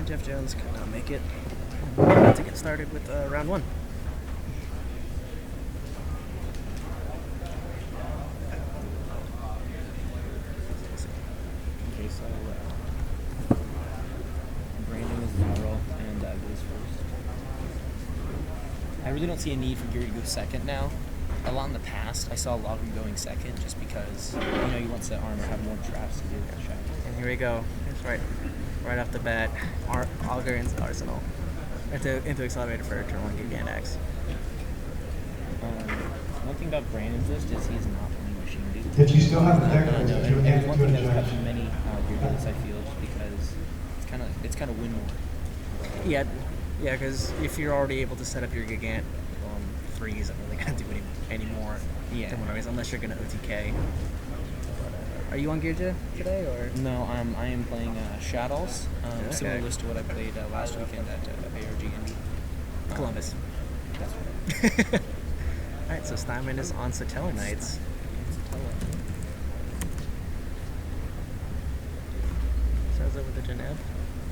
And Jeff Jones could not make it. We're about to get started with round one. Okay, so Brandon is neutral and goes first. I really don't see a need for Geargia to go second now. A lot in the past, I saw a lot of them going second just because, you want to armor have more drafts to do that shot. And here we go. It's right off the bat. Augur into Arsenal. Into Accelerator for turn 1 Gigantax. One thing about Brandon's list is he's not playing Machine Dude. If you still have the deck, And do there's one thing that's it. cut from many Geargia lists, I feel, just because it's kind of win more. Yeah, because if you're already able to set up your Gigant on 3, isn't really going to do any more than one race, unless you're going to OTK. Are you on Geargia today, or? No, I am playing Shadows, Okay. similar list to what I played last weekend at ARG Indy. Columbus. That's right. Alright, so Steinmann is on Satellarknights. Starts over the Genève.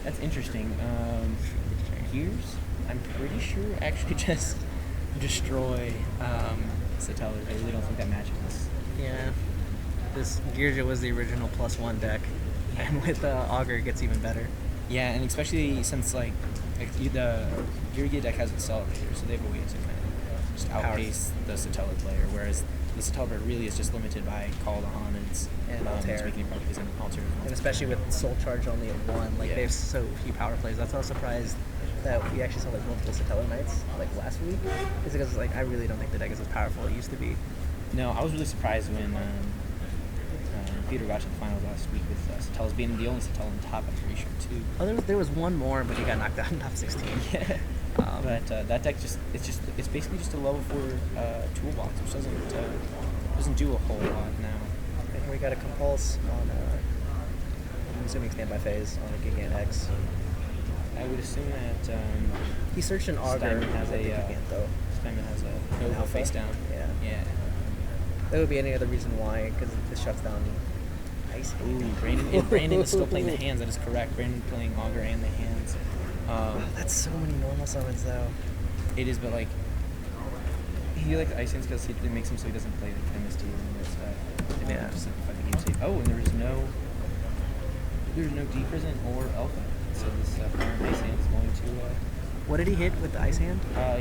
That's interesting. Gears, I'm pretty sure, actually just destroy Satellar. I really don't think that matches this. Yeah. This Geargia was the original +1 deck, and with Augur it gets even better. Yeah, and especially since the Geargia deck has Accelerator, so they have a way to kind of just outpace the Satellar player, whereas the Satellar player really is just limited by Call to Honans And just Altair. making properties and Altair. And especially with Soul Charge only at 1, like there's so few power plays. That's why I was surprised that we actually saw like multiple Satellarknights like last week. Is because like I really don't think the deck is as powerful as it used to be. No, I was really surprised when Peter got to the finals last week with Satellas being the only Satella on top, I'm pretty sure, too. Oh, there was one more, but he got knocked out in top 16. Yeah. But that deck it's basically just a level 4 toolbox, which doesn't do a whole lot now. And here we got a Compulse on, I'm assuming standby phase on a Gigantax. I would assume that He searched an Augur. Steinmann has a Gigant, though. Steinmann has a Nova Alpha? face down. Yeah. That would be any other reason why, because this shuts down Ice. Ooh, Brandon is still playing the hands. That is correct. Brandon playing Augur and the hands. That's so many normal summons, though. It is, but like he likes Ice Hands because it makes him so he doesn't play the Chemist here and this stuff. Yeah. To simplify the game state. Oh, and there's no D-Prison or Alpha. So this Fire and Ice Hand is going to. What did he hit with the Ice Hand?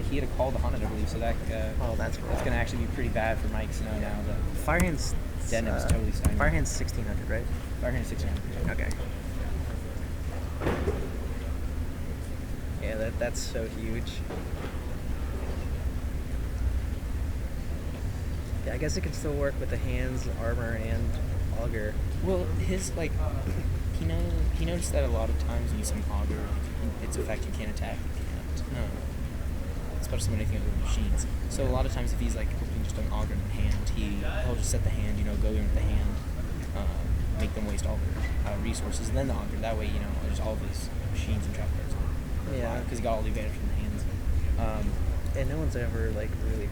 He had a Call to Haunted, I believe. So that's that's going to actually be pretty bad for Mike Snow now. The Firehand's Denim is totally Steinmann. Firehand's 1600, right? Firehand 1600. Okay. Yeah, that's so huge. Yeah, I guess it could still work with the hands, armor, and augur. Well, his he noticed that a lot of times when you summon Augur, its effect you can't attack, you can't. Especially when anything with machines. So a lot of times if he's like opening just an Augur in hand, he'll just set the hand, go in with the hand, make them waste all their resources, and then the Augur. That way, there's all of his machines and trap cards. Yeah. Because he got all the advantage from the hands. And no one's ever really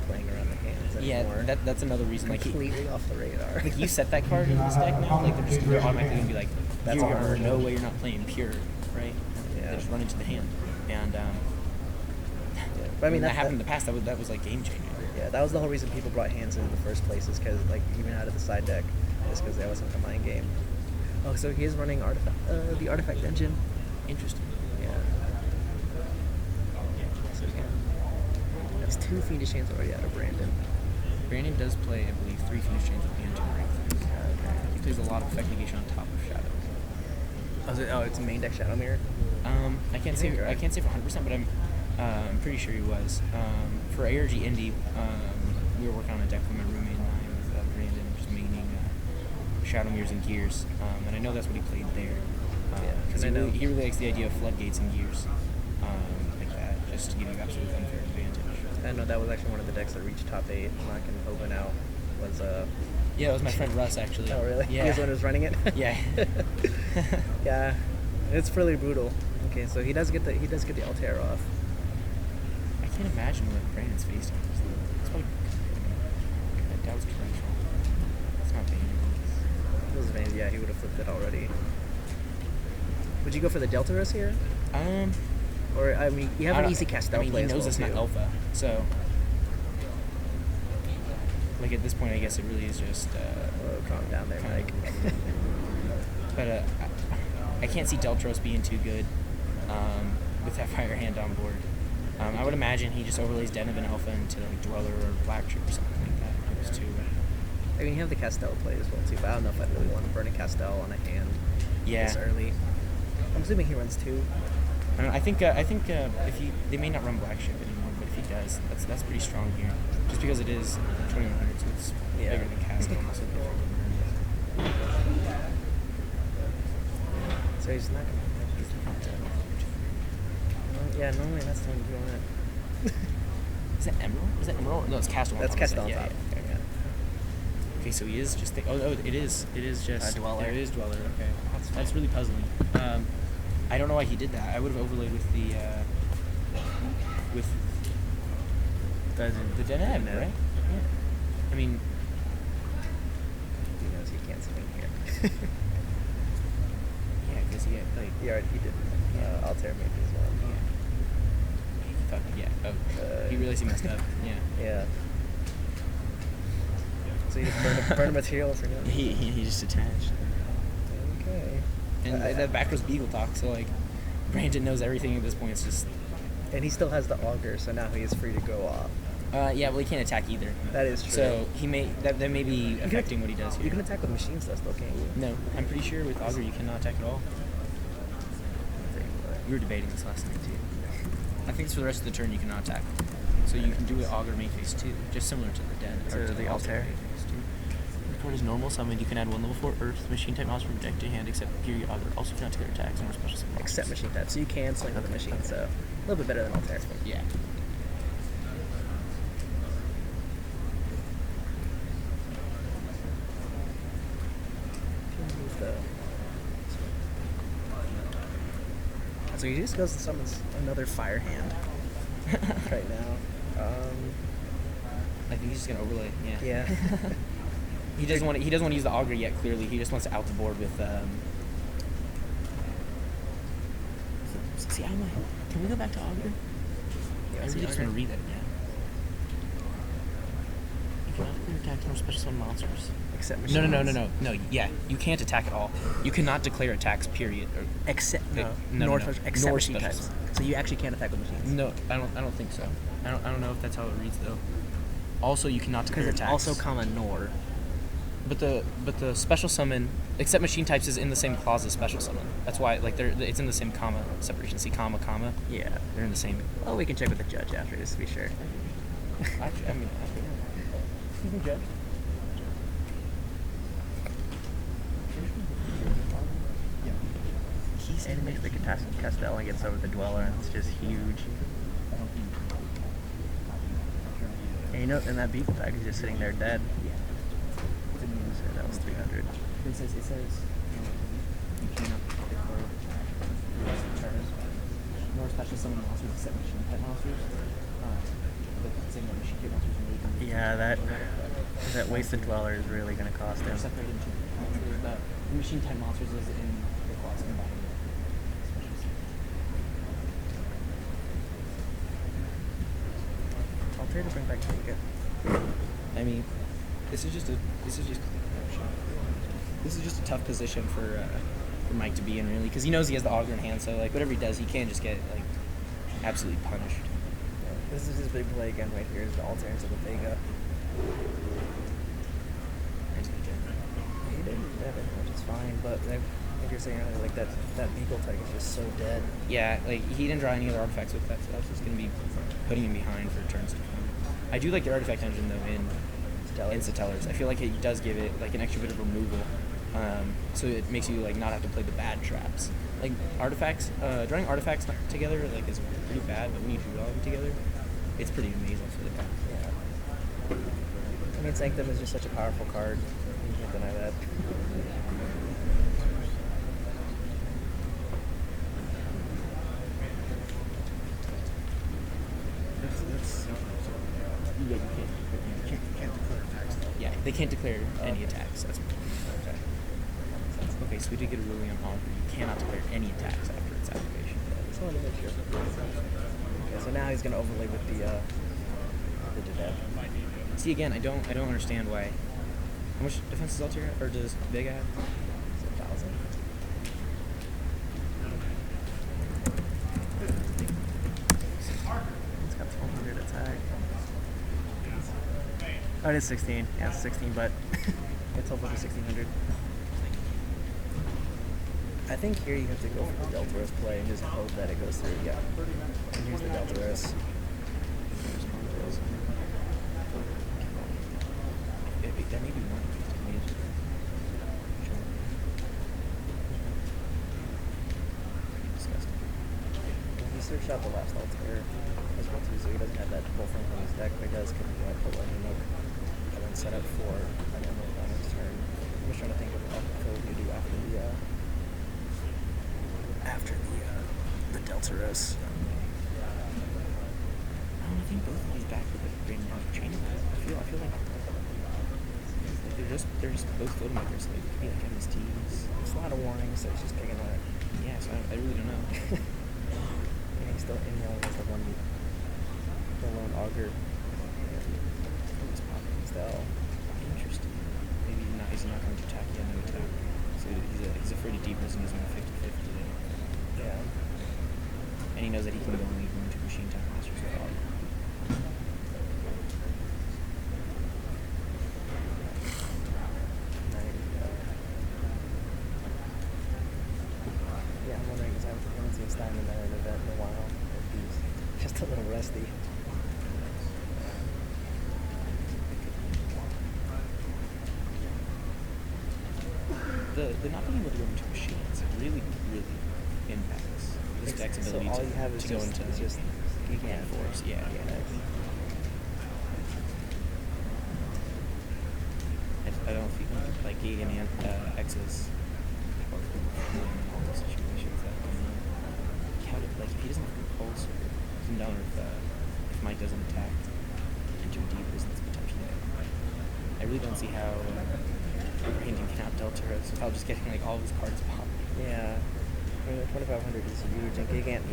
playing around the hands anymore. Yeah, that's another reason. Completely off the radar. Like you set that card in this deck now, they're automatically gonna be like, That's pure, armor. no way you're not playing pure, right? Yeah. They just run into the hand, and But I mean, that that happened in the past. That was like game changing. Yeah, that was the whole reason people brought hands in the first place, is because even out of the side deck, is because there wasn't a combined game. Oh, so he is running the artifact engine. Interesting. Yeah. So yeah, that's 2 Fiendish hands already out of Brandon. Brandon does play, I believe, 3 Fiendish Chains with the end 2 Wraiths. Okay. He plays a lot of effect negation on top of Shadows. It's a main deck Shadow Mirror. I can't say for 100%, but I'm pretty sure he was. For ARG Indy, we were working on a deck with my roommate and I with Brandon, just maining Shadow Mirrors and Gears, and I know that's what he played there. Because he really likes the idea of floodgates and Gears, like that, just to give you absolute unfair advantage. I know that was actually one of the decks that reached top 8. Not going to open out. Was Yeah, it was my friend Russ actually. Oh really? Yeah. He was the one who was running it. Yeah. Yeah, it's pretty brutal. Okay, so he does get the Altair off. I can't imagine what Brandon's face on is. It's probably that was torrential. It's not bad. Those veins, yeah, he would have flipped it already. Would you go for the Delta Risk here? Or, I mean, you have an easy Castell play he as knows well, it's not too. alpha, so... Like, at this point, I guess it really is just... Oh, calm down there, Mike. But I can't see Deltros being too good with that fire hand on board. I would imagine he just overlays Den of an Alpha into like Dweller or Black Trip or something like that. Those two. I mean, you have the Castell play as well, too, but I don't know if I'd really want to burn a Castell on a hand this early. I'm assuming he runs 2. I think if they may not run Black Ship anymore, but if he does, that's pretty strong here. Just because it is 2100, so it's bigger than Castell. So he's not going to... Yeah, normally that's the one you go on. Is that Emerald? Is that Emerald? No, it's Castell. That's Castell on top. Yeah. Okay, so he is just... it is just... Dweller. There is Dweller, okay. That's really puzzling. I don't know why he did that. I would have overlaid with the... with... The Den, right? Yeah. I mean... He knows he can't swing here. Yeah, because he had, like... He did. Altair maybe as well. Yeah. He realized he messed up. Yeah. So you just burn a material for nothing. He just attached. Okay. And that back was Beagle Talk, so like Brandon knows everything at this point. It's just... And he still has the auger, so now he is free to go off. Yeah, well he can't attack either. That is true. So he may that may be affecting what he does here. You can attack with machines though, still, can't you? No, I'm pretty sure with auger you cannot attack at all. We were debating this last night too. I think it's for the rest of the turn you cannot attack. So you can do it auger main phase 2, just similar to the Den. Or to the Altair. Record is normal summon. You can add 1 level 4 Earth machine type monster from deck to hand, except Geargia auger. Also cannot declare attacks and more special summon. Except machine type, so you can swing with a machine. So a little bit better than Altair. Yeah. So he just goes and summons another fire hand right now. I think he's just gonna overlay. Yeah. He doesn't want to use the auger yet. Clearly, he just wants to out the board with. See, how am I? Can we go back to auger? Yeah, I really just want to read that again. You cannot declare attacks or special summon monsters. Except machines. No. Yeah, you can't attack at all. You cannot declare attacks. Period. Except except machine special. types. So you actually can't attack with machines. No, I don't think so. I don't know if that's how it reads though. Also, you cannot declare Because it's attacks. also comma nor. But the special summon, except machine types, is in the same clause as special summon. That's why it's in the same comma separation. See comma. Yeah. They're in the same. Well, we can check with the judge after just to be sure. Actually, I mean, you can judge. And he makes the Castell and gets over the Dweller, and it's just huge. And you know, and that Beagle tag is just sitting there dead. So that was 300. It says you cannot declare turns nor special summon monsters except machine type monsters. But saying that machine type monsters are really Yeah, that wasted Dweller is really going to cost him. separated into monsters. The machine type monsters is in the clause combined. I'll try to bring back Geargia. I mean, this is just a tough position for Mike to be in, really, because he knows he has the auger in hand. So like whatever he does, he can't just get like absolutely punished. Yeah, this is his big play again right here. Is the Altair into the Vega. He didn't do that, which is fine, but like you're saying earlier, like that Beagle tag is just so dead. Yeah, like he didn't draw any other artifacts with that, so that's just gonna be putting him behind for turns to come. I do like the artifact engine though in Satellarknights. I feel like it does give it like an extra bit of removal, so it makes you like not have to play the bad traps. Like artifacts, drawing artifacts together like is pretty bad, but when you draw them together, it's pretty amazing for the guy. Yeah. I mean, Sanctum is just such a powerful card. You can't deny that. Yeah, you can't declare attacks. Yeah, they can't declare any attacks. That's okay. So we did get a ruling on Auger. You cannot declare any attacks after its activation. Just wanted to make sure. Okay, so now he's gonna overlay with the death. See, again, I don't understand why. How much defense does Altair or does Vega have? It's 1,000. It's got 1,200 attack. Oh, it is 16. Yeah, it's 16, but it's over 1,600. I think here you have to go for the Deltaros play and just hope that it goes through. Yeah. And here's the Deltaros. That may be more. Disgusting. Well, he searched out the last Altair as well too, so he doesn't have that Bullfront on his deck, but he does because he might put Lightning Milk and then set up for an Emerald on his turn. I'm just trying to think of what you do after the Deltaros. I think both of these back with the Green Mouse training. I feel like they're just both floating makers. So they could be like MSTs. It's a lot of warnings, so it's just picking on it. Yeah, so I really don't know. And he's still in there with the lone auger. It's popping. Still. Interesting. Maybe he's not going to attack yet. No attack. So he's afraid of deepness and he's going 50-50 there. Yeah. And he knows that he can go into Machine Time Masters without. Yeah, I'm wondering because I haven't seen Steinmann at an event in a while. If he's just a little rusty. The not being able to go into machines really impacts this deck's ability so all you have is to go into just you can't force. Yeah. I don't feel like Giga and X's or all those situations that like if he doesn't have compulse or even down if Mike doesn't attack into a deep business potentially. I really don't see how Brandon can out Deltaros without just getting like all of his cards popped. Yeah. I mean, the 2,500 is huge, and Gigant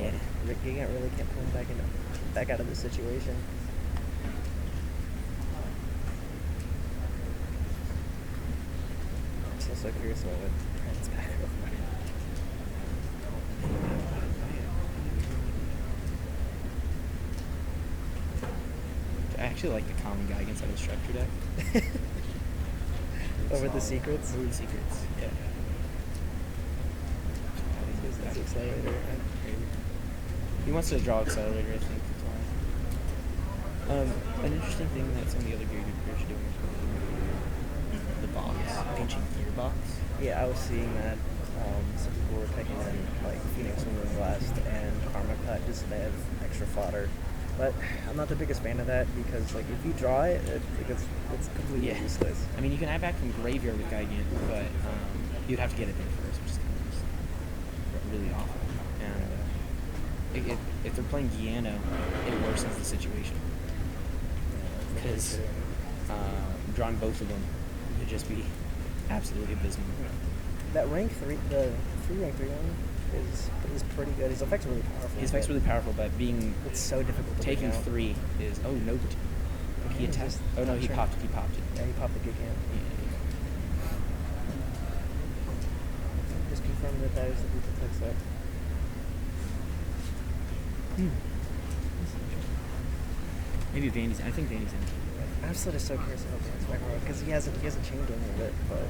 really can't pull him back out of this situation. I'm still so curious about what Brandon's back over. I actually like the common guy against other structure deck. Over the secrets? Over the secrets, yeah. That's Accelerator. He wants to draw Accelerator, I think. That's why. An interesting thing that some of the other Geargia players are doing is the box, ancient gearbox. Yeah, I was seeing that. Some people were picking in like Phoenix Moonblast and Karma Cut just so they have extra fodder. But I'm not the biggest fan of that because, like, if you draw it, it's completely useless. I mean, you can add back from Graveyard with Gigant, but you'd have to get it there first, which is kind of just really awful. And if they're playing Giano, it worsens the situation. Because drawing both of them would just be absolutely abysmal. That rank 3, the 3 rank 3 one is pretty good. His effect's really powerful. His effect's really powerful, but it's so difficult to taking take out. 3 is no. He attacked. Oh no, he popped it. Yeah, he popped the Gigant. Yeah. Just confirm that is the people text that. Maybe Vandy's. I think Vandy's in. I'm still just so curious about Van's back row because he hasn't changed any of it, but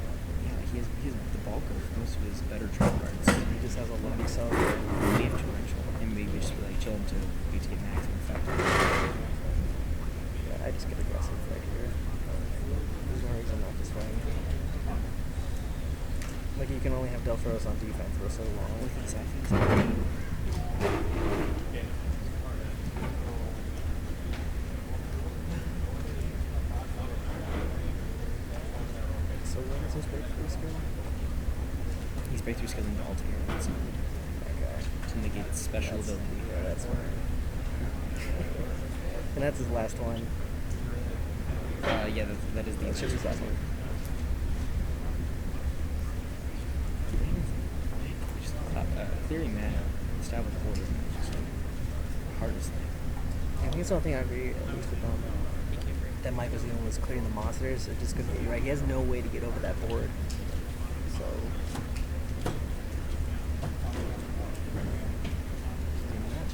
yeah, he has the bulk of most of his better trade cards. He just has a lot of accelerator. We have torrential, and maybe just be like chill him to get maximum effect. Yeah, I just get aggressive right here. There's no reason not to swing. Like you can only have Deltaros on defense for so long. Look at that. So when is his breakthrough skill? He's breakthrough skill into Altair. That's Okay. to negate its special ability. Yeah, that's fine. And that's his last one. Yeah, that is the That should be his last one. Clearing mana. established border. It's just like the hardest thing. I think it's the only thing I agree at least with that Mike was doing was clearing the monsters. It just couldn't be right. He has no way to get over that board. So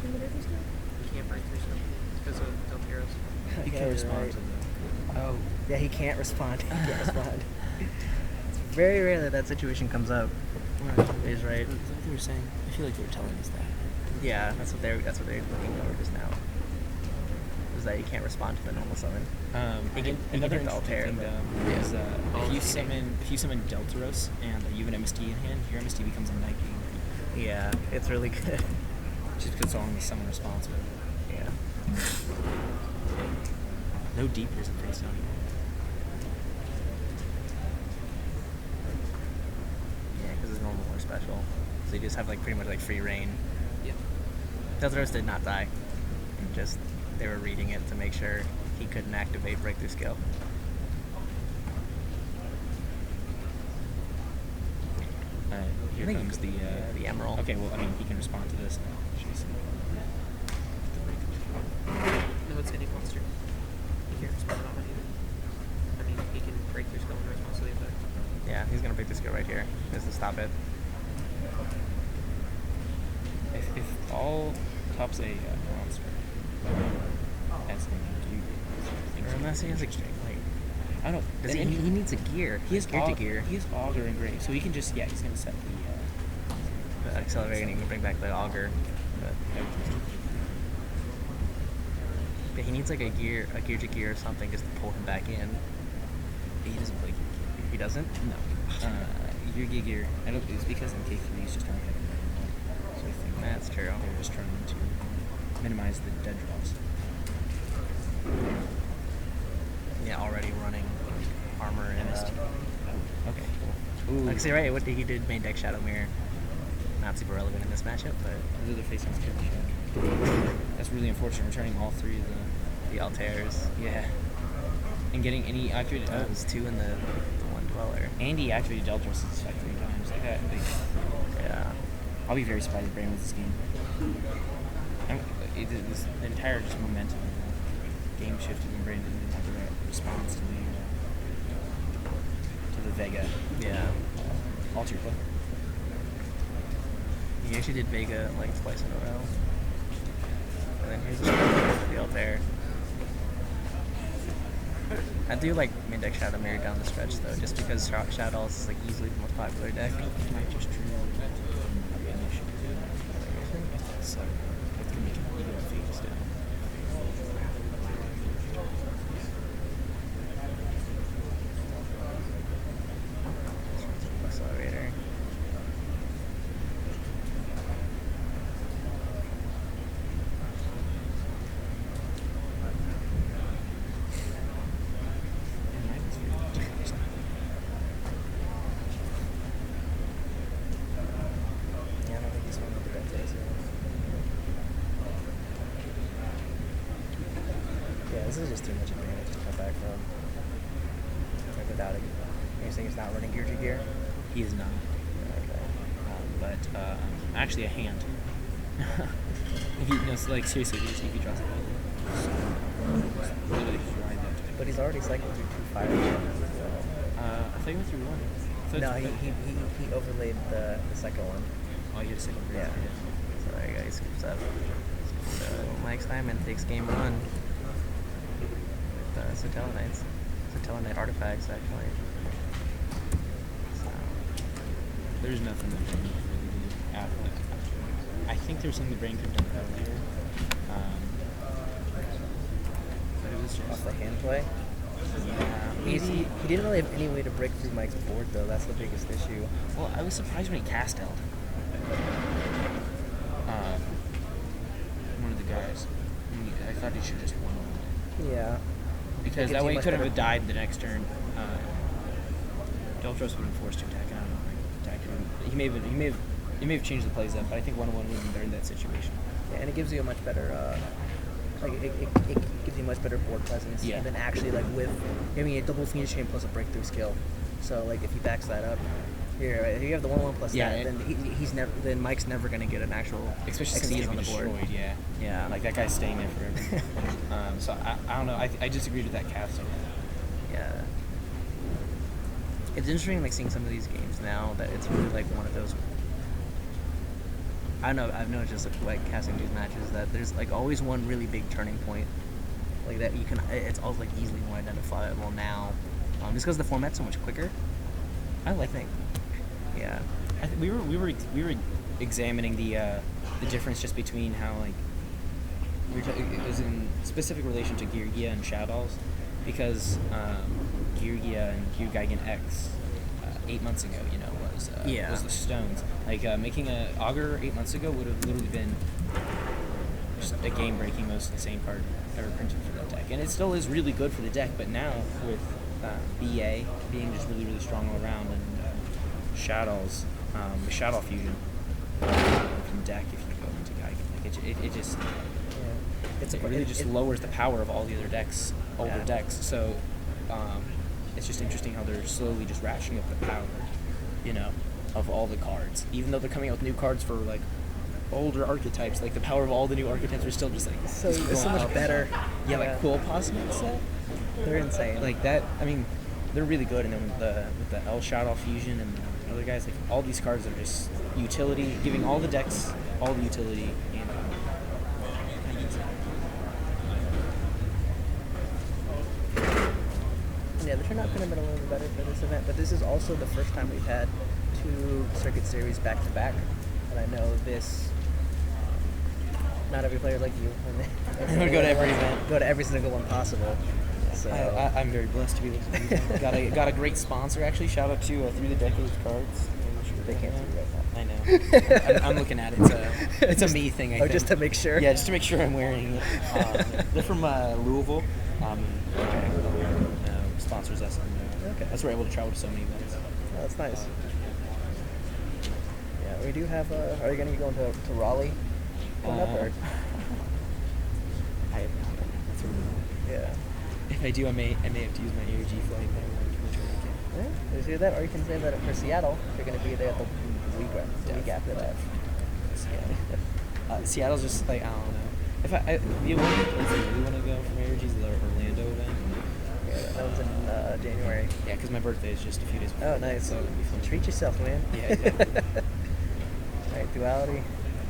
You can't break through stuff. It's because of Delteros. You Yeah, can you're respond right. to the. Oh, Yeah, he can't respond. He can't respond. It's very rare that that situation comes up. He's right. Is that what they were saying? I feel like they were telling us that. Yeah, that's what they're looking over just now. Is that you can't respond to the normal summon. He can Another hit the interesting Altair, thing but- is if you summon Deltaros and you have an MST in hand, your MST becomes a Night King. Yeah, it's really good. Just because it's all in the summon responsible. Yeah. No deepers in face down. Yeah, because it's normal or special. So you just have like pretty much like free reign. Yeah. Deltaros did not die. Just they were reading it to make sure he couldn't activate breakthrough skill. Here comes the. The Emerald. Okay, well, I mean, he can respond to this now. Jeez. No, it's any monster. You can't respond on it either. I mean, he can break through skill in response to the effect. Yeah, he's gonna break the skill right here. Just to stop it. If all tops a monster, that's do you think Or unless he has a like, I don't know. does he needs a gear. He has gear to gear. He has Augur and Grave, so he can just he's gonna set The accelerator and he can bring back the auger. But he needs like a gear to gear or something just to pull him back in. He doesn't play Gear. He doesn't? No. Your gear. I don't. It's because in K3 he's just not having it. So I think That's true. they're just trying to minimize the dead draws. Yeah, already running armor and MST. Okay. Ooh. like see right, he did main deck Shadow Mirror. Not super relevant in this matchup, but Those are the face on skill. That's really unfortunate. Returning all three of the Altairs. yeah. And getting any activated. That was two in the one dweller. Andy activated Deltros like 3 times. Like that. Yeah. I'll be very surprised if Brandon wins this game. This entire just momentum of the game shifted when Brandon didn't have the right response to the Vega. Yeah. Alter your play. He actually did Vega like twice in a row. And then here's the Altair. I do like main deck Shadow Mirror down the stretch though, just because Shadows is like easily the most popular deck. It might just trigger animation. So it can make an ego phase down. Accelerator. Yeah, I don't think he's one with the deck days. Yeah, this is just too much advantage to come back from. Like without it. You're saying he's not running Geargia gear? He is not. Okay. But actually a hand. If you like seriously, if he draws a literally ride that type. But he's already cycled through 2 fire gems as well. I thought you went through one. I thought No, it's- he overlaid the second one. Oh, you had a second break. Yeah. So there you go, he scoops up. So Mike Steinmann takes game 1 with Satellarknights. Satellarknight artifacts, actually. So, There's nothing that Brain could really do after that. I think there's something the Brain could have done better later. But it was off just the hand play. yeah. He didn't really have any way to break through Mike's board, though. That's the biggest issue. Well, I was surprised when he cast-elled. One of the guys. I thought he should just won. Yeah. Because Gives that you way he much could have better- died the next turn. Deltros would have been forced to attack. I don't know if he attacked him. He may have changed the plays up, but I think 1-1 would have been better in that situation. Yeah, and it gives you a much better, it gives you much better board presence. Yeah. Than actually, like, with, I mean, a double Phoenix Chain plus a breakthrough skill. So, like, if he backs that up, You're right. If you have the 1-1 plus Yeah, that, then he's never. Then Mike's never gonna get an actual especially since XC he's on the board. destroyed. Yeah. Yeah. Like that guy's staying there forever. So I don't know. I disagreed with that casting. Yeah. It's interesting, like seeing some of these games now that it's really like one of those. I don't know. I've noticed just like casting these matches that there's like always one really big turning point, like that you can. It's all like easily more identifiable now, just because the format's so much quicker. I like think. Yeah. we were examining the difference just between how like it was in specific relation to Geargia and Shadows, because Geargia and Geargia X 8 months ago, was the stones. Like making a auger 8 months ago would have literally been just a game breaking most insane card ever printed for that deck, and it still is really good for the deck. But now with BA being just really really strong all around, and Shadows, the Shadow Fusion from deck if you go into Geigen, like it just it really just lowers the power of all the other decks, older decks. So it's just interesting how they're slowly just ratcheting up the power, of all the cards. Even though they're coming out with new cards for like older archetypes, like the power of all the new archetypes are still just like so much better. Yeah, like Quill Possible set. They're insane. Like that. I mean, they're really good. And then with the El Shadow Fusion and the other guys, like all these cards are just utility, giving all the decks all the utility. Yeah, the turnout could have been a little bit better for this event, but this is also the first time we've had 2 circuit series back to back, and I know this. Not every player like you. Would go to every event. Go to every single one possible. So I'm very blessed to be able to do that. got a great sponsor actually. Shout out to Through the Decades Cards. they can't see right now. I know. I'm looking at it. It's a me thing. I think. Just to make sure. Yeah, just to make sure I'm wearing it. They're from Louisville. Sponsors us. And, Okay. That's where we're able to travel to so many events. Oh, that's nice. Yeah, we do have. Are you going to be going to Raleigh? Coming up, or? I have not. That's really Yeah. If I do, I may have to use my ARG flight. Yeah, you see that, or you can say that for Seattle, you're going to be there the week after that. Seattle's just like, I don't know. If the one place I really want to go from ARG is the Orlando event. Yeah, that was in January. Yeah, because my birthday is just a few days before. Oh, nice. So it'll be fun. Treat yourself, man. Yeah, exactly. Alright, duality,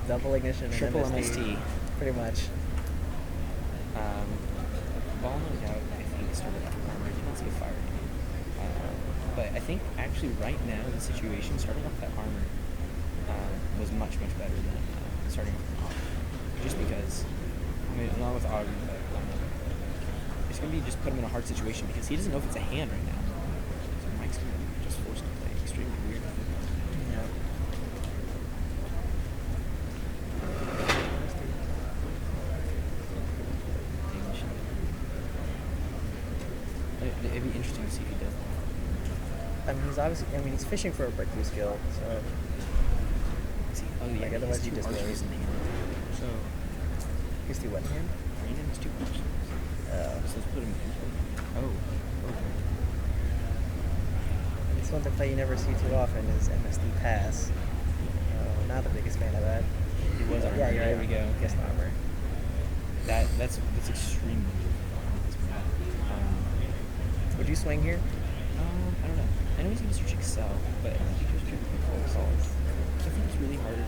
double ignition, Triple and MST. Pretty much. Ball no doubt, I think, started off with armor. Didn't see a fire name. But I think actually right now the situation starting off that armor was much better than starting off with armor. Just because, along with Augie, but it's going to be just put him in a hard situation because he doesn't know if it's a hand right now. So Mike's going to be just forced to play extremely weird. Yeah. It'd be interesting to see if he does that. I mean, he's fishing for a breakthrough skill, so. Oh yeah, Like, otherwise he you just archeries in hand. So He's too wet in hand? green has 2 questions. So let's put him in. Oh. It's one to play you never see too often is MSD Pass. Not the biggest fan of that. He was armor. Yeah, you're right. There we go. Guest armor. That's extremely good. Would you swing here? I don't know. I know he's gonna search Excel, but I think he's trying to control results. I think it's really hard.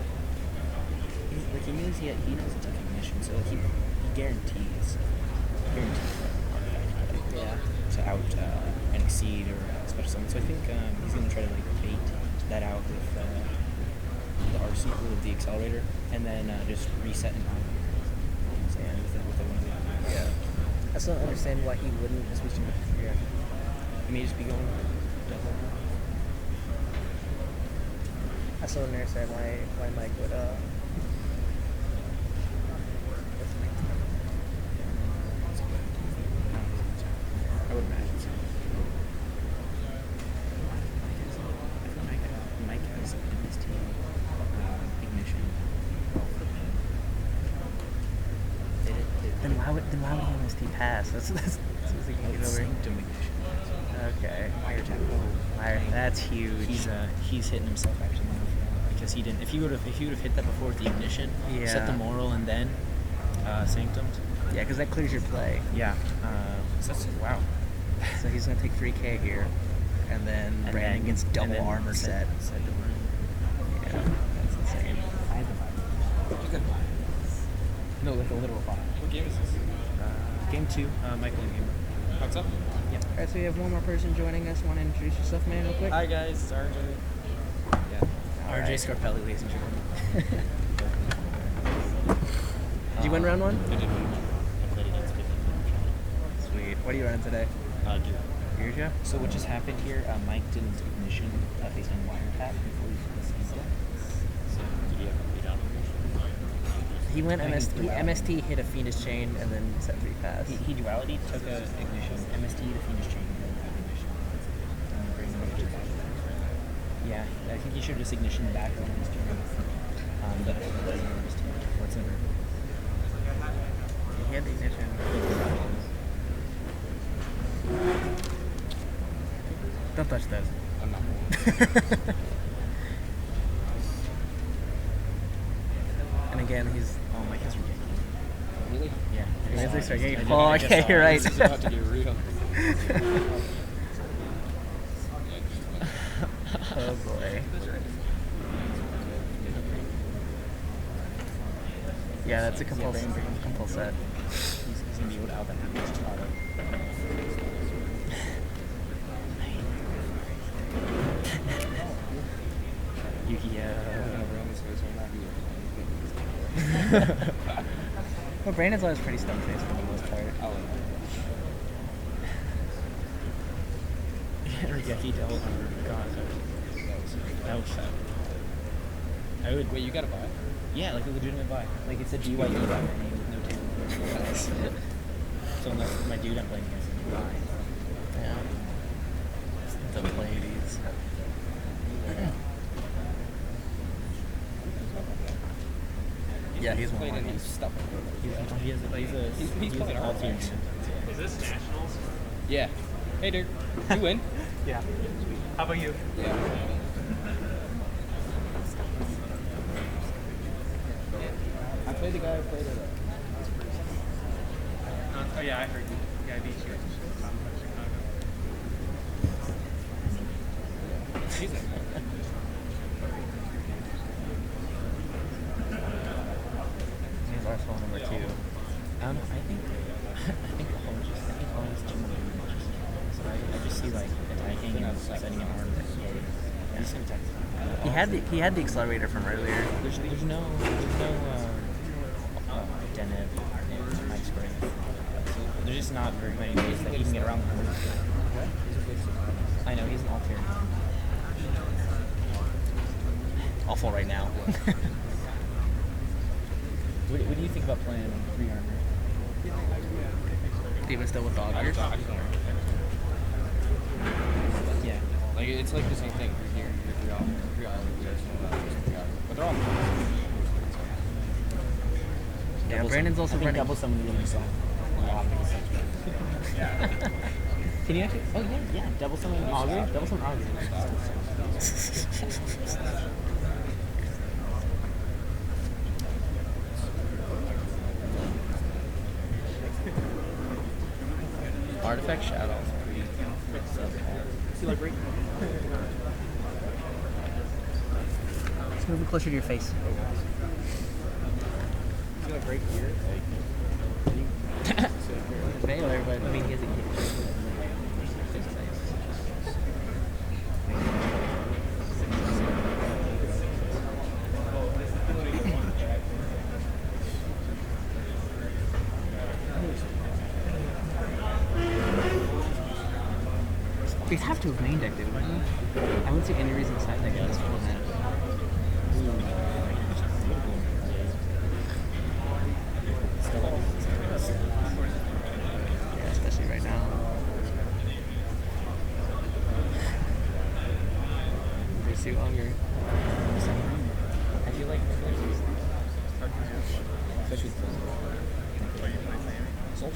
He knows he knows it's a ignition, so he guarantees Yeah. to out and exceed or special summon. So I think he's gonna try to like bait that out with the R sequel of the accelerator, and then just reset and on. With the one. Yeah. I still don't understand why he wouldn't switch to here. He may just be going double. I still don't understand why Mike would I would imagine so. Mike has MST, ignition. Then why then why would he MST pass? That's what he can get over. Sanctum ignition. Okay. Fire tempo. That's huge. He's hitting himself actually now because he didn't. If he would have hit that before with the ignition, set the moral and then sanctumed. Yeah, because that clears your play. Yeah. So that's wow. So he's gonna take 3K here, and then Brandon gets double armor set. Yeah, that's insane. No, like a literal 5. What game is this? Game 2, Michael and Gamer. What's up? Yeah. Alright, so we have one more person joining us. Want to introduce yourself, man, real quick? Hi guys, it's RJ. Yeah. RJ Scarpelli, ladies and gentlemen. Did you win round 1? I did win. I played against 50. Sweet. What are you running today? Geargia? So what just happened here? Mike didn't ignition based on wiretap before he seized it. So, did he have a beat out? He went I think MST. duality. MST hit a Fiendish chain and then set 3 pass. He duality took a ignition, MST to Fiendish chain, and then ignition. And then bring him over to the Yeah, I think he should have just ignition back on his turn. But what's in He had the ignition. Don't touch those. I'm not going. And again, he's. Oh, Mike is ridiculous. Really? Yeah. He is I just- oh, I just okay, saw you're it. right. This is about to get real. Oh boy. Yeah, that's a compulse set. He's gonna be able to out that auto. Well, Brandon's always pretty stone faced for the most part. I like Rigeki dealt. God, that was sad. I would. Wait, you gotta buy it? Yeah, like a legitimate buy. Like it's a BYE buy with no table. So unless my dude I'm playing against is buy. Yeah. Don't play these. Yeah, he's one playing more. any stuff. He's playing all hard. tiers. Is this nationals? Yeah. Hey, dude. You win? Yeah. How about you? Yeah. I played the guy who played it. Oh yeah, I heard you. Yeah, I beat you. He's in. He's Arsenal number 2. I think Holland's too much. So I just see like attacking and setting him hard. Yeah, he's gonna attack. He had the accelerator from earlier. There's no Denev or Mike Spring. There's just not very many ways that he can get around the board. I know he's an all tier. Awful right now. What do you think about playing 3 armor? Even still with Auger. Yeah. Like, it's like the same thing. You're three island, but they're all. Yeah, Brandon's also I think running. double summon really saw. Can you actually? Oh yeah, double summon Augur. Double summon Augur. Artifact Shadow. See, like right. Let's move it closer to your face. See, like right here. Baylor, but I mean, he has a We'd have to have main decked it, wouldn't we? I wouldn't see any reason to side deck at this format. Yeah, especially right now. Pursue Augur. I feel like especially No.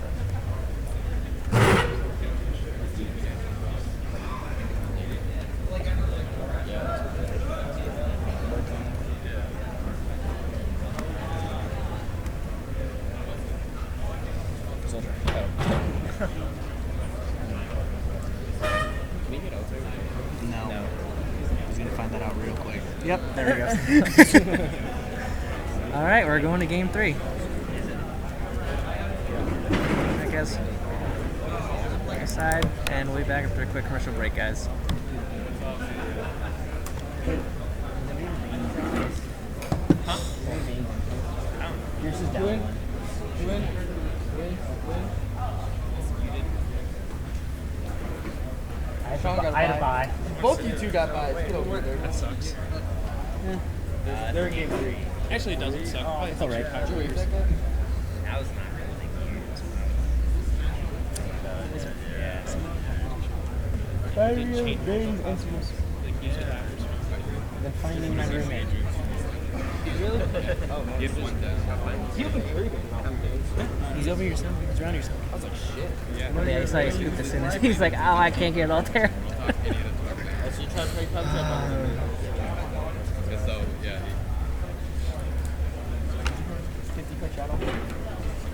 He's gonna find that out real quick. Yep, there we go. All right, we're going to game 3. I guess. Like aside, and we'll be back after a quick commercial break, guys. Yours is down. I had to buy. Both you two got buys. Get over there. That sucks. They're in game 3. Actually, it doesn't suck. Probably It's all right. Did you wait for that guy? That was not really Like, use it after some. Then finding my roommate. Get one down. He's over your son. He's around your son. I was like, shit. Yeah, he's like scooped as soon as he's like, oh, I can't get it out there. So you try to play concept. So, yeah. 50 card shadow.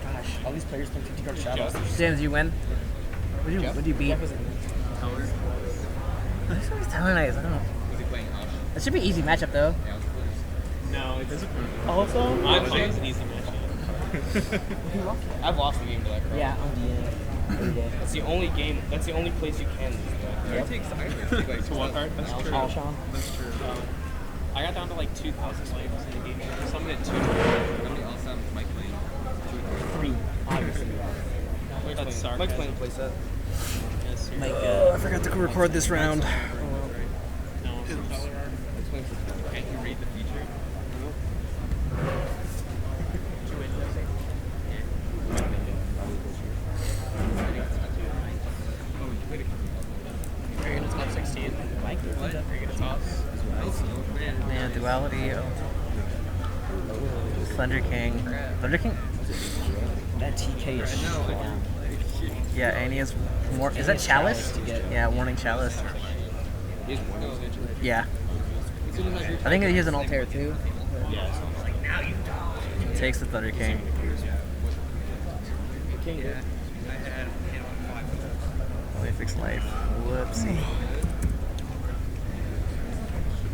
Gosh, all these players play 50 card shadows. James, you win. What'd you beat? Who's always Satellarknights? I don't know. Was he playing Osh? That should be an easy matchup though. Yeah, I was playing. No, it doesn't. Also, I play an easy match. I've lost the game to that crowd. yeah, I'm DNing every day. That's the only game. That's the only place you can lose that. Yep. It takes either. It takes like To one card? That's true. All Sean. That's true. I got down to like 2,000 slaves in the game. Summoned at 2. How many else have Mike playing? 3, obviously. That's sarcasm. Mike's playing a playset. Yes, sir. Mike, I forgot to record this round. No, some color art. Mike's playing for Can't you read the feature? Are you gonna top 16? Mike, Are you gonna toss? yeah, duality. Thunder King. Thunder King? That TK is strong. Yeah, and he has more. Is that Chalice? Yeah, Warning Chalice. Yeah. I think he has an Altair too. Takes the Thunder King. Oh, he fixed life. Whoopsie.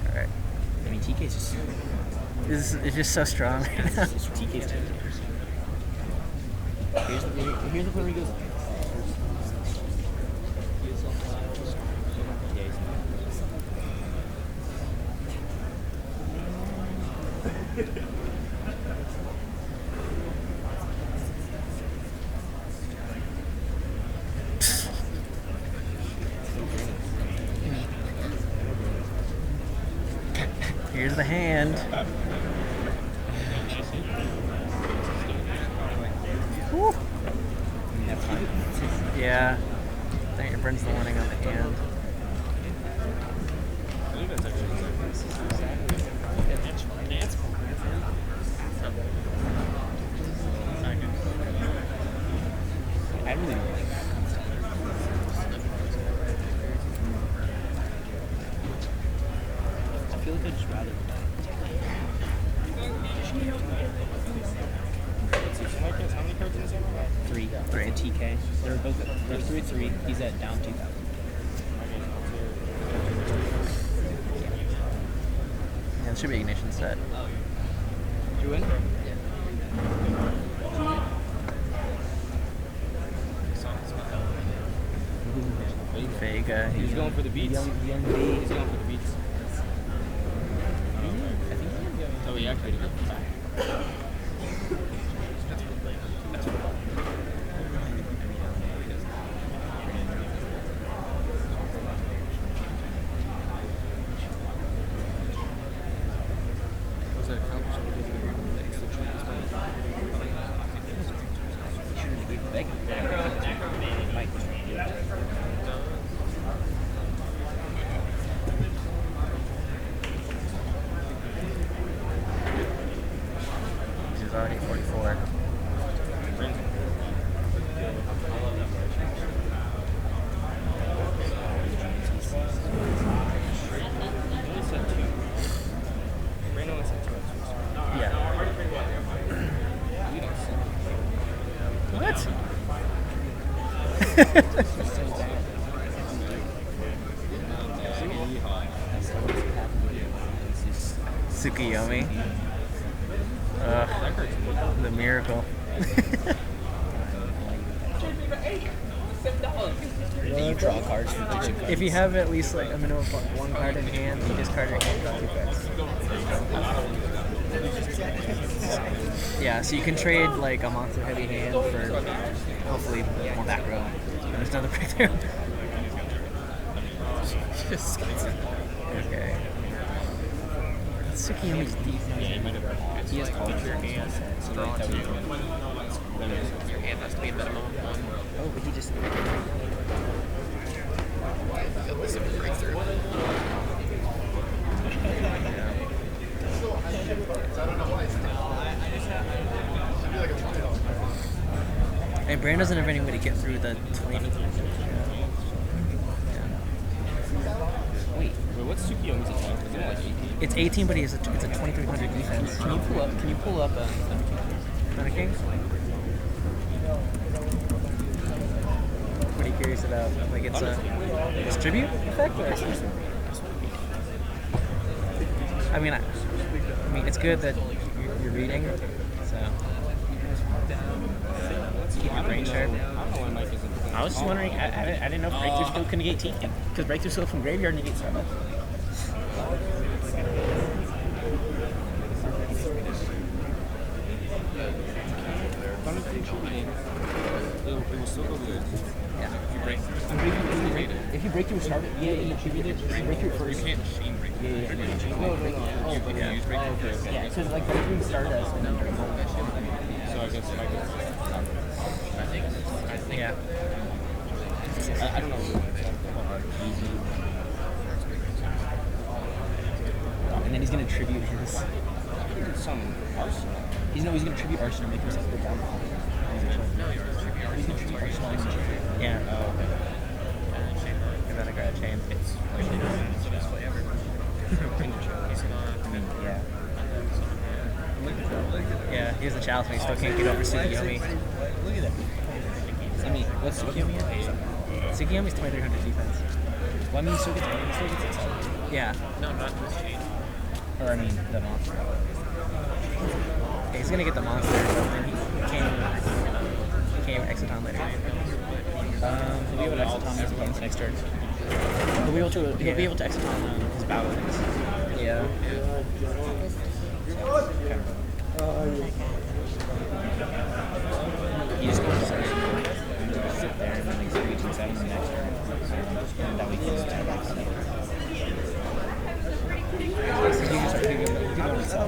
Alright. I mean, TK's just It's just so strong. TK's TK. Here's the part where he goes. Here's the hand. Woo. Yeah. I think it burns the warning on the hand. I really don't like that concept. I feel like I'd just rather. How many cards in this game? 3. Three. TK. They're both. They're 3-3. He's at down 2,000. Yeah, it should be ignition set. Did you win? Vega. He's going for the beats. He's going for the beats. Oh, he activated it. Was that accomplished? He's already 44. What? Tsukuyomi. The miracle. Do you draw cards for each of If you have at least like a minimum of one card in hand, you discard your hand, draw 2 cards. Yeah, so you can trade like a monster heavy hand for hopefully more back row. And there's another breakthrough. Okay. Tsukuyomi's deep. He has cards. Your hand, draw 2. Your hand has to be a minimum of 1. Oh, but he just. This is a breakthrough. And Brand doesn't have any way to get through the 20. Wait, what's Tsukuyomi's attack? Isn't it like 18? It's 18, but it's a 2300 defense. can you pull up? Can you pull up? Thunder King? What are you curious about? Like it's a tribute effect? Or I mean, it's good that you're reading, so keep your brain sharp. I don't know when Mike is in. I was just wondering. I didn't know if Breakthrough Skill could negate Teeth, because Breakthrough Skill from graveyard negates Starbucks. Thunder King should be in. It will still go good. Yeah. If you break through Starbucks, you break through first. You can't chain break. Yeah. You can use break. Yeah, because like breakthrough Stardust and then break. So I guess Mike is. I think. Yeah. I don't know. And then he's gonna tribute his. Some Arsenal. He's gonna tribute Arsenal, make himself go down. He's gonna tribute Arsenal and Yeah. Oh, okay. I better grab a chain. It's like the best play ever. Yeah. Yeah, here's the chalice, but he still can't get over Tsukuyomi. I mean, what's Tsukuyomi at? Tsukuyomi's 2300 defense. Well, I mean, he still gets itself. Yeah. No, not in this chain. Or I mean, the monster. Yeah, he's gonna get the monster, but then he can't Exoton later. He'll be able to Exoton his opponent's next turn. He'll be able to Exoton his battle things. Yeah. He just goes to sit there and then he's reaching 7 the next turn. And that we can Starbucks. So you can start giving himself.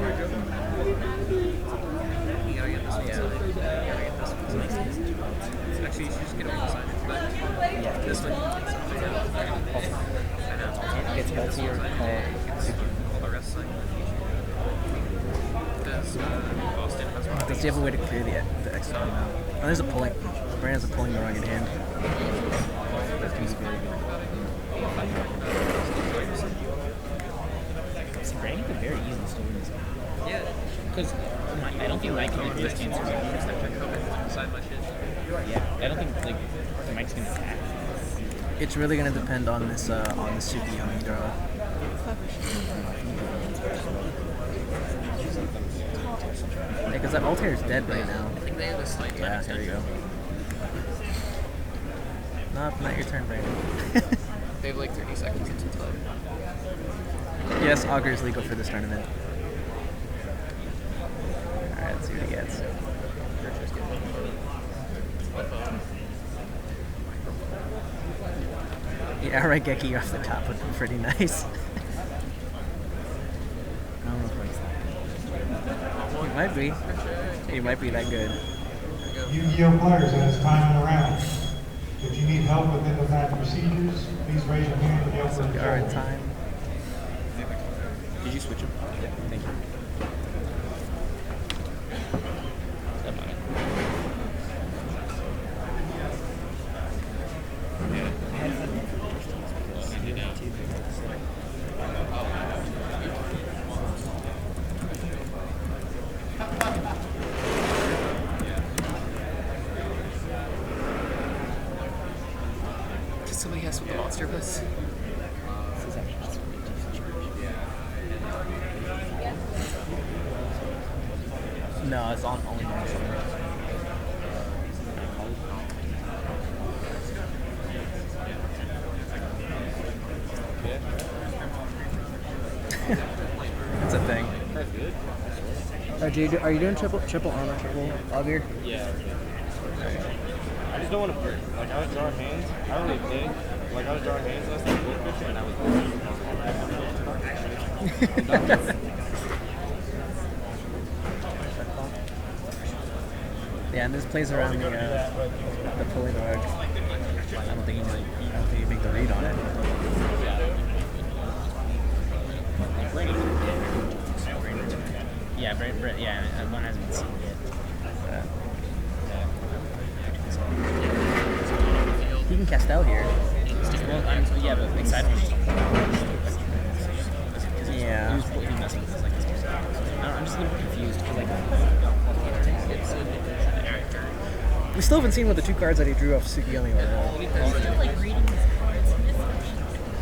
You gotta get this one. Yeah. You gotta get this one. Actually, you should just get over the side. But Yeah, this one, you take something out. I know. gets healthier. All the rest side. Does Boston has one? Does he have a way to clear the Exoton now? Oh, there's a pulling. Brand has a pulling the wrong in hand. So Brandon could very easily still win this game. Yeah. Because I don't think Mike can this game. Inside my shit. Yeah, I don't think like Mike's gonna attack. It's really gonna depend on this Tsukuyomi draw. Because that Altair is dead right now. I think they have a slight time Yeah, there you go. Not your turn, Brandon. They have like 30 seconds until play. Yes, Augur is legal for this tournament. Alright, let's see what he gets. Yeah, right, Geki off the top would be pretty nice. I don't know if it's He might be. He might be that good. Yu-Gi-Oh players, it is time in the round. If you need help with end-of-match procedures, please raise your hand to the upper We are in time. Did you switch him? Yeah, thank you. test what the monster was? This is actually just a really decent charge. No, it's on only on somewhere. That's a thing. That's good. Are you doing triple armor, triple auger? Yeah. I just don't want to burn. Like, I was drawing hands. I don't really play. Like, I was drawing hands last time with Fisher, and I was Yeah, and this plays around the pulling ARG. I don't think you make the read on it. Yeah, one hasn't been seen yet. He can cast out here. Well, yeah, but excited one just Yeah. He was messing with us like this. I'm just a little confused because like We still haven't seen what the 2 cards that he drew off Sugiyami were.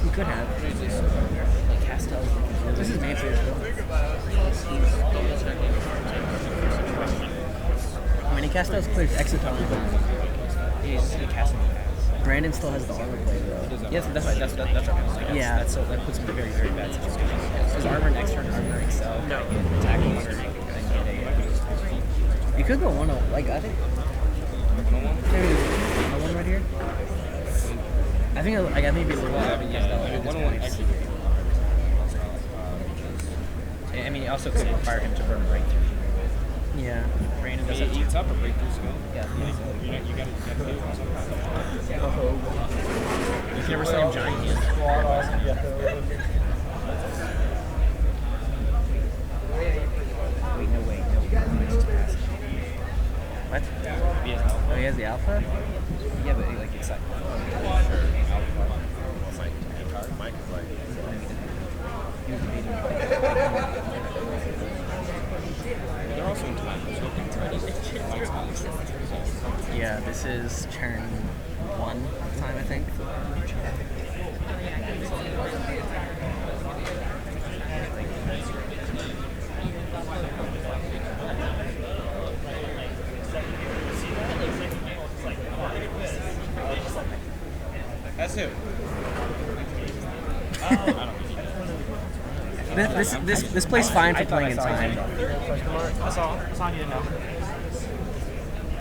He could have. like Castel. This is Manfred. I mean, he cast out clears Exoton. He's casting. Brandon still has the armor play though. Yes, that's right. That's what I was like. Yeah. That's so that puts him in a very, very bad situation. His armor next turn, armor excel. No. Attack one turn and get You could go 1-0. Like, I think. Maybe 1-1 right here. I think it'd be a little bit. I mean, it also could require him to burn breakthrough. Yeah. Brandon does He have eats up a breakthrough skill. Yeah. You got to do it sometimes. You can never say him giant hand. Wait, no way. What? He has alpha. Oh, he has the alpha? Yeah, but like it's like. Mike is like. They're also into that. Yeah, this is turn 1 time, I think. That's who? This plays fine for playing in time. That's all I need to know.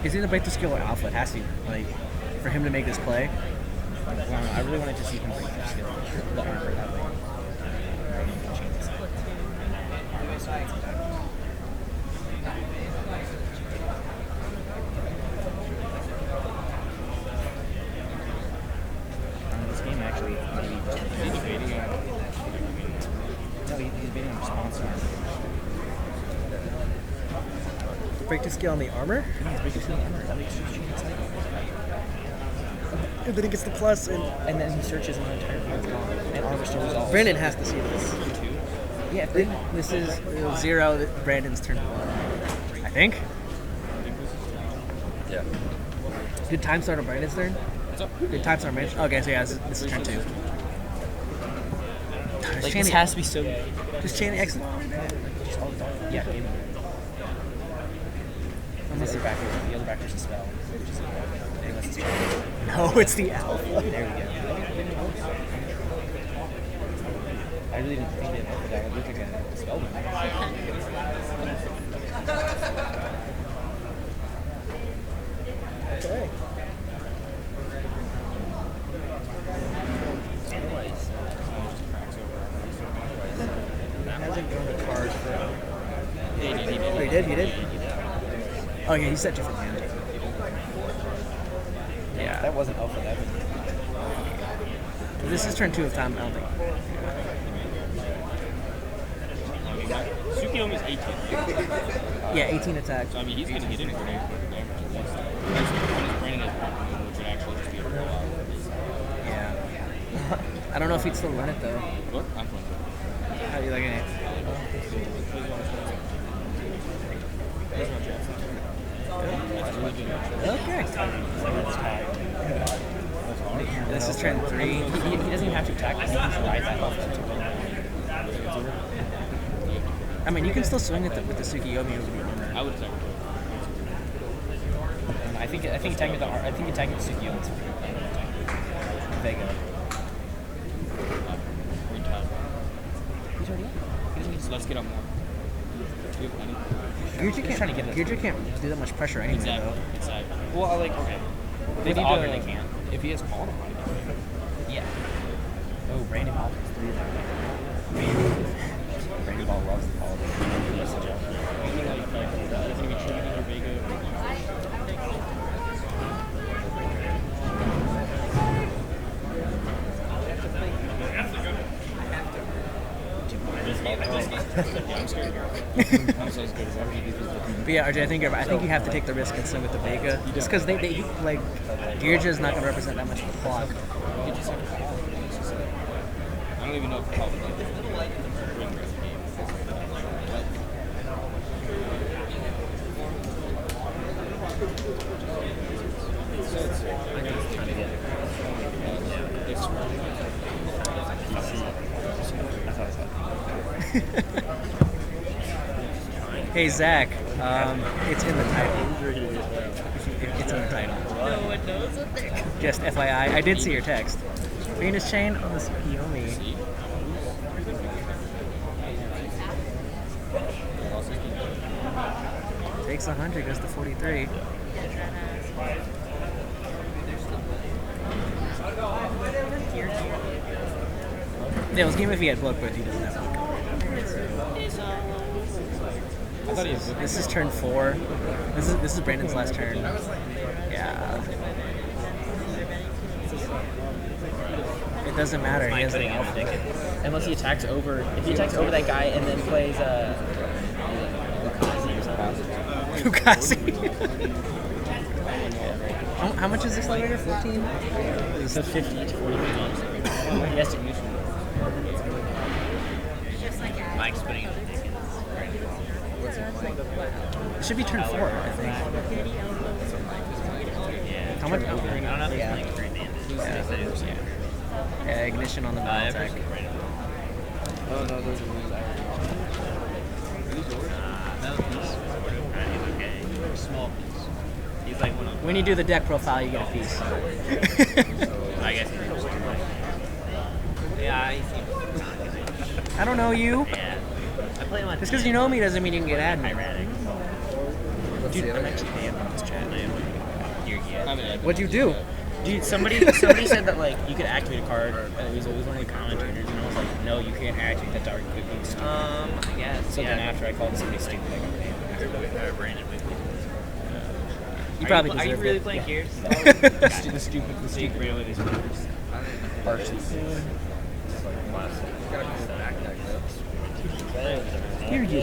He's either break the skill or alpha. It has to, like, for him to make this play. I really wanted to see him break their skill. The armor that way. This game actually maybe he's debating on. No, he's debating on response. Break the skill on the armor, Yeah, he's breaking skill armor. That makes you and then he gets the plus. and then he searches an entire card gone. And armor still resolves. Brandon has to see this. Yeah, if Brandon, This is 0. Brandon's turn 1. I think. Yeah. Did time start on Brandon's turn? What's up? Did time start on Brandon's? Okay, so yeah, this is turn 2. like this has to be so. Just chain the exit. Yeah, game over. Unless the other backer is a spell. Which is unless it's charged. No, it's the alpha. There we go. I really didn't think that that would look like a spell. Okay. Hasn't drawn the cards for. Oh, he did? He did? Oh, yeah, he said different hand. Yeah. That wasn't alpha. That was. This is turn 2 of time, I don't think. Tsukiyomi's 18. Yeah, 18 attack. So, I mean, he's going to get in for damage at least. One is Brandon, which would actually just be a blowout. Yeah. I don't know if he'd still run it, though. What? I'm playing. How do you like it? Okay. This is turn 3. He doesn't even have to attack. He can just ride that off. I mean, you can still swing with the Tsukiyomi over the armor. I would attack. I think attacking the Tsukiyomi is pretty good. Vega. Retire. He's already up. He doesn't need So let's get up more. Do you have any? Geargia can't do that much pressure anyway, Exactly. though. Exactly. Well, like, okay. They With need Augur, to- they can't. If he has call, then Yeah. Oh, Brandon Ball is 3 there. Brandon Ball loves the ball. That's the joke. doesn't even shoot your Vega. I'm scared. I'm so scared. But yeah, RJ, I think you have to take the risk and swing with the Vega, just because they like Geargia is not going to represent that much of the clock. You just have to call. It's just like, I don't even know if call would like win the rest of the game. So it's trying to get Hey Zach, it's in the title. It's in the title. No one knows a thing. Just FYI, I did see your text. Venus chain on the Tsukiyomi. Takes 100, goes to 43. Yeah, it was game if he had blood, but he doesn't have blood. I thought he was This is turn 4. This is Brandon's last turn. Yeah. It doesn't matter. He has the alpha. Unless he attacks over. If he attacks over that guy and then plays Lukazi or something. Lukazi. How much is this later? 14? So 50 to 40 games. He has to use one. Mike's putting it. It should be turn 4, I think. How much? I don't know if he's Yeah. playing great damage. Yeah, ignition on the battle attack. Oh no, those are Small piece. He's like one of When you do the deck profile, you get a piece. I guess he's just yeah, he seems I don't know you. yeah. I play him on Just because you know me doesn't mean you can get admin. Tyrannic. Dude, I'm actually banned on this chat. Geargia. What'd you do? Dude, somebody said that like you could activate a card. It was one of the commentators, and I was like, no, you can't activate that dark quick boost. I guess. So yeah. then after I called somebody stupid, I got banned. Brandon with You probably Are you deserved really it. playing Gears? The stupid Brandon with his fingers. Archie. Here you